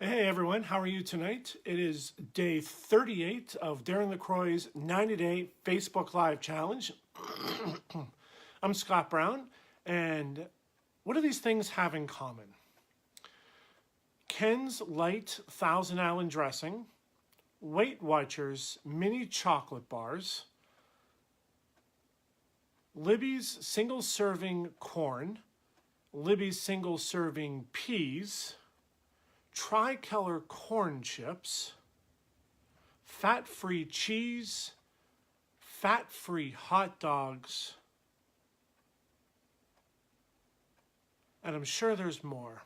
Hey everyone, how are you tonight? It is day 38 of Darren LaCroix's 90-day Facebook Live Challenge. I'm Scott Brown, and what do these things have in common? Ken's Light Thousand Island Dressing, Weight Watchers Mini Chocolate Bars, Libby's Single Serving Corn, Libby's Single Serving Peas, Tri-Color Corn Chips, fat-free cheese, fat-free hot dogs, and I'm sure there's more.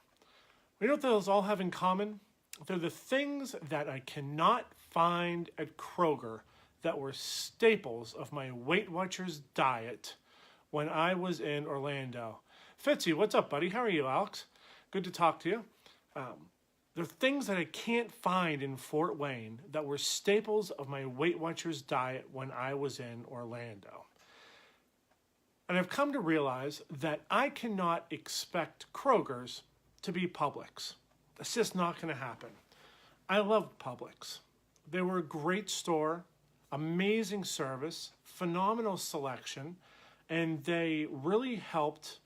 You know what those all have in common? They're the things that I cannot find at Kroger that were staples of my Weight Watchers diet when I was in Orlando. Fitzy, what's up, buddy? How are you, Alex? Good to talk to you. They're things that I can't find in Fort Wayne that were staples of my Weight Watchers diet when I was in Orlando. And I've come to realize that I cannot expect Kroger's to be Publix. That's just not going to happen. I love Publix. They were a great store, amazing service, phenomenal selection, and they really helped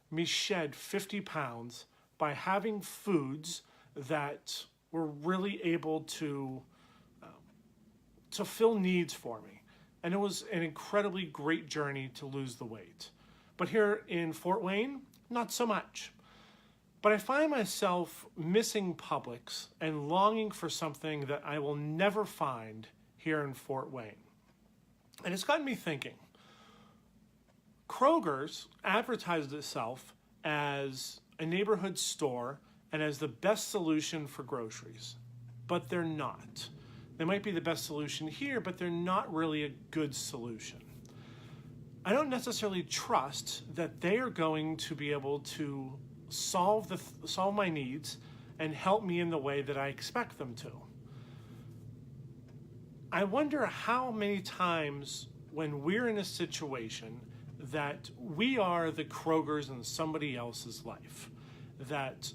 me shed 50 pounds by having foods that were really able to fill needs for me. And it was an incredibly great journey to lose the weight. But here in Fort Wayne, not so much. But I find myself missing Publix and longing for something that I will never find here in Fort Wayne. And it's gotten me thinking. Kroger's advertised itself as a neighborhood store and as the best solution for groceries, but they're not. They might be the best solution here, but they're not really a good solution. I don't necessarily trust that they are going to be able to solve my needs and help me in the way that I expect them to. I wonder how many times when we're in a situation that we are the Krogers in somebody else's life, that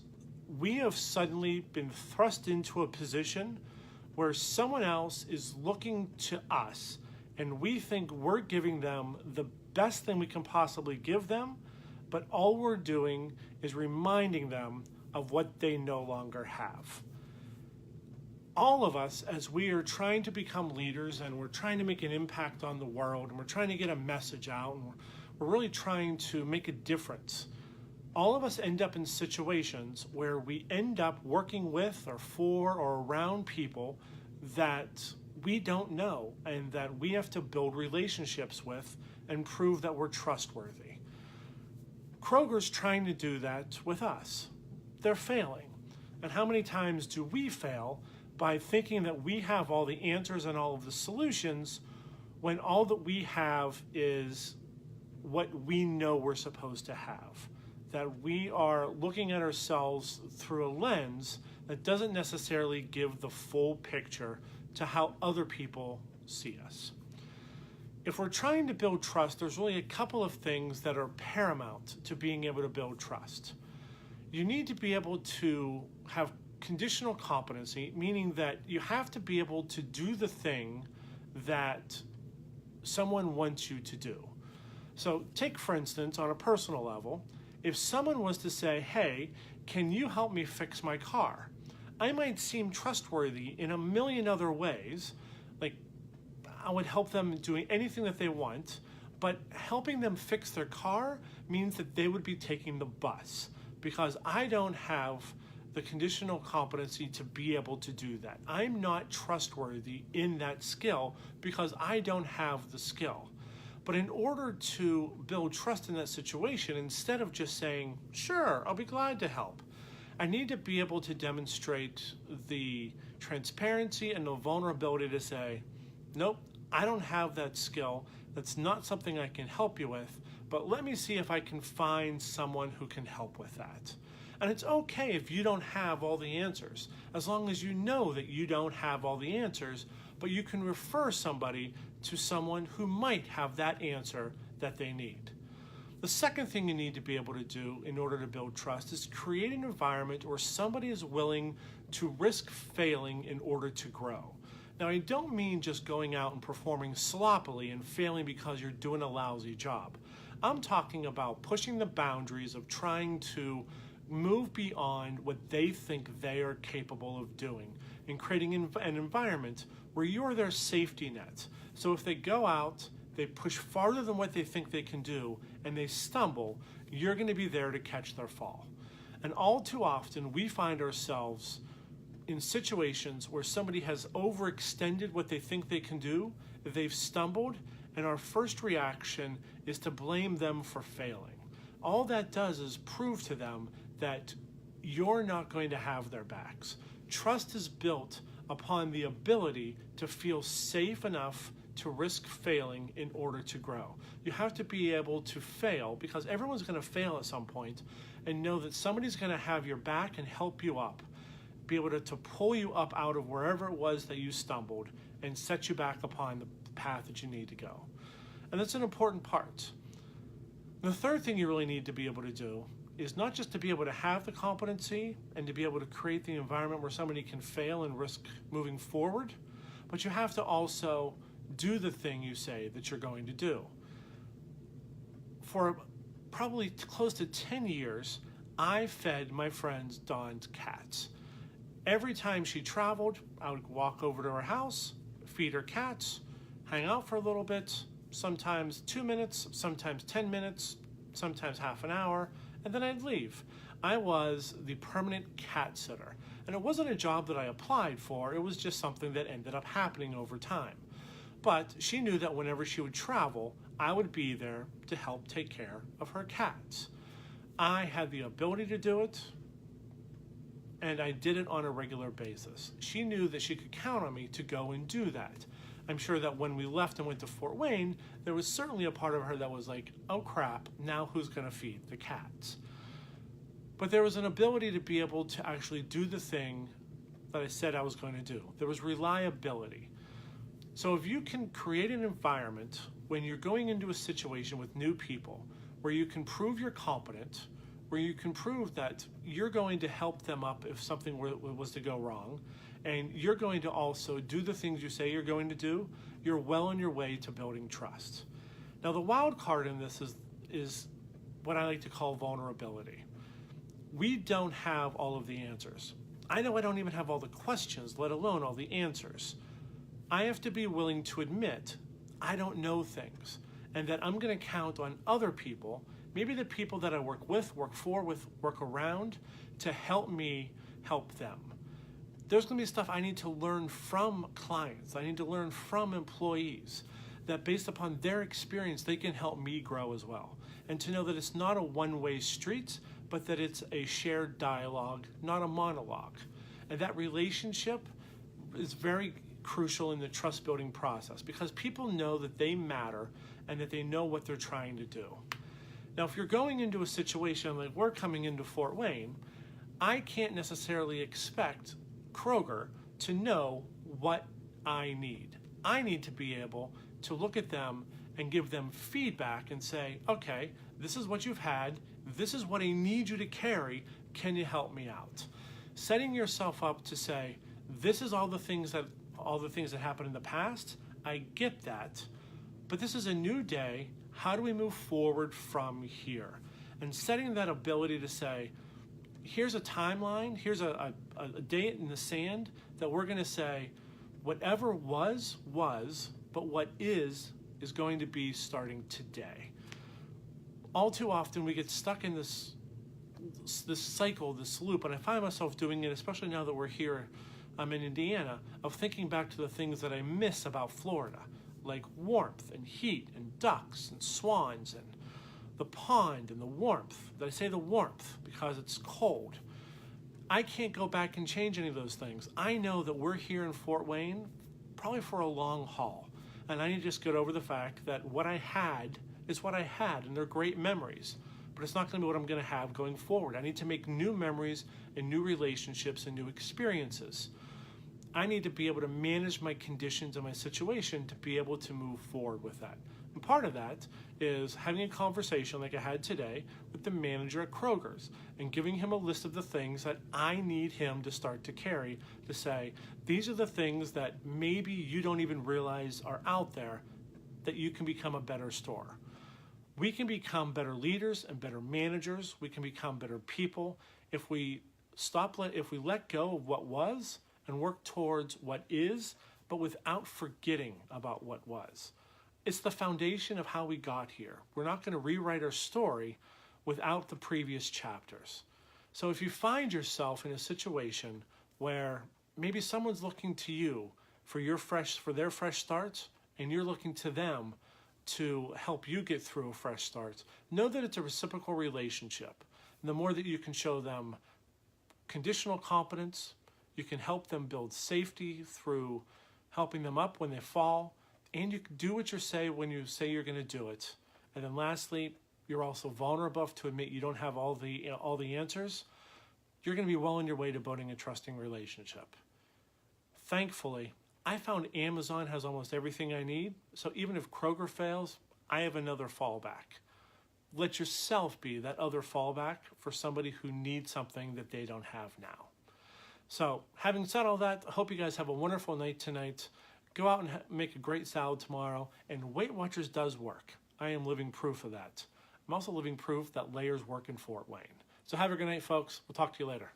we have suddenly been thrust into a position where someone else is looking to us and we think we're giving them the best thing we can possibly give them, but all we're doing is reminding them of what they no longer have. All of us, as we are trying to become leaders and we're trying to make an impact on the world and we're trying to get a message out and we're really trying to make a difference, all of us end up in situations where we end up working with or for or around people that we don't know and that we have to build relationships with and prove that we're trustworthy. Kroger's trying to do that with us. They're failing. And how many times do we fail by thinking that we have all the answers and all of the solutions when all that we have is what we know we're supposed to have? That we are looking at ourselves through a lens that doesn't necessarily give the full picture to how other people see us. If we're trying to build trust, there's really a couple of things that are paramount to being able to build trust. You need to be able to have conditional competency, meaning that you have to be able to do the thing that someone wants you to do. So take, for instance, on a personal level, if someone was to say, hey, can you help me fix my car? I might seem trustworthy in a million other ways, like I would help them doing anything that they want, but helping them fix their car means that they would be taking the bus because I don't have the conditional competency to be able to do that. I'm not trustworthy in that skill because I don't have the skill. But in order to build trust in that situation, instead of just saying, sure, I'll be glad to help, I need to be able to demonstrate the transparency and the vulnerability to say, nope, I don't have that skill. That's not something I can help you with, but let me see if I can find someone who can help with that. And it's okay if you don't have all the answers, as long as you know that you don't have all the answers, but you can refer somebody to someone who might have that answer that they need. The second thing you need to be able to do in order to build trust is create an environment where somebody is willing to risk failing in order to grow. Now, I don't mean just going out and performing sloppily and failing because you're doing a lousy job. I'm talking about pushing the boundaries of trying to move beyond what they think they are capable of doing and creating an environment where you're their safety net. So if they go out, they push farther than what they think they can do, and they stumble, you're going to be there to catch their fall. And all too often, we find ourselves in situations where somebody has overextended what they think they can do, they've stumbled, and our first reaction is to blame them for failing. All that does is prove to them that you're not going to have their backs. Trust is built upon the ability to feel safe enough to risk failing in order to grow. You have to be able to fail, because everyone's going to fail at some point, and know that somebody's going to have your back and help you up, be able to pull you up out of wherever it was that you stumbled and set you back upon the path that you need to go. And that's an important part. The third thing you really need to be able to do is not just to be able to have the competency and to be able to create the environment where somebody can fail and risk moving forward, but you have to also do the thing you say that you're going to do. For probably close to 10 years, I fed my friend Dawn's cats. Every time she traveled, I would walk over to her house, feed her cats, hang out for a little bit, sometimes 2 minutes, sometimes 10 minutes, sometimes half an hour, and then I'd leave. I was the permanent cat sitter. And it wasn't a job that I applied for, it was just something that ended up happening over time. But she knew that whenever she would travel, I would be there to help take care of her cats. I had the ability to do it, and I did it on a regular basis. She knew that she could count on me to go and do that. I'm sure that when we left and went to Fort Wayne, there was certainly a part of her that was like, oh crap, now who's gonna feed the cats? But there was an ability to be able to actually do the thing that I said I was going to do. There was reliability. So if you can create an environment when you're going into a situation with new people where you can prove you're competent, where you can prove that you're going to help them up if something was to go wrong, and you're going to also do the things you say you're going to do, you're well on your way to building trust. Now, the wild card in this is what I like to call vulnerability. We don't have all of the answers. I know I don't even have all the questions, let alone all the answers. I have to be willing to admit I don't know things, and that I'm going to count on other people, maybe the people that I work with, work for, work around, to help me help them. There's going to be stuff I need to learn from clients. I need to learn from employees that based upon their experience, they can help me grow as well. And to know that it's not a one-way street, but that it's a shared dialogue, not a monologue. And that relationship is very crucial in the trust building process, because people know that they matter and that they know what they're trying to do. Now, if you're going into a situation like we're coming into Fort Wayne, I can't necessarily expect Kroger to know what I need. I need to be able to look at them and give them feedback and say, okay, this is what you've had, this is what I need you to carry, can you help me out? Setting yourself up to say, this is all the things that happened in the past, I get that, but this is a new day, how do we move forward from here? And setting that ability to say, here's a timeline, here's a date in the sand that we're gonna say, whatever was, but what is going to be starting today. All too often we get stuck in this cycle, this loop, and I find myself doing it, especially now that we're here in Indiana, of thinking back to the things that I miss about Florida, like warmth and heat and ducks and swans and the pond and the warmth. Did I say the warmth? Because it's cold. I can't go back and change any of those things. I know that we're here in Fort Wayne probably for a long haul. And I need to just get over the fact that what I had is what I had, and they're great memories. But it's not going to be what I'm going to have going forward. I need to make new memories and new relationships and new experiences. I need to be able to manage my conditions and my situation to be able to move forward with that. And part of that is having a conversation like I had today with the manager at Kroger's and giving him a list of the things that I need him to start to carry, to say, these are the things that maybe you don't even realize are out there that you can become a better store. We can become better leaders and better managers. We can become better people if we let go of what was and work towards what is, but without forgetting about what was. It's the foundation of how we got here. We're not going to rewrite our story without the previous chapters. So if you find yourself in a situation where maybe someone's looking to you for their fresh starts, and you're looking to them to help you get through a fresh start, know that it's a reciprocal relationship. And the more that you can show them conditional competence, you can help them build safety through helping them up when they fall, and you can do what you say when you say you're going to do it. And then lastly, you're also vulnerable enough to admit you don't have all the answers. You're going to be well on your way to building a trusting relationship. Thankfully, I found Amazon has almost everything I need, so even if Kroger fails, I have another fallback. Let yourself be that other fallback for somebody who needs something that they don't have now. So, having said all that, I hope you guys have a wonderful night tonight. Go out and make a great salad tomorrow, and Weight Watchers does work. I am living proof of that. I'm also living proof that layers work in Fort Wayne. So have a good night, folks. We'll talk to you later.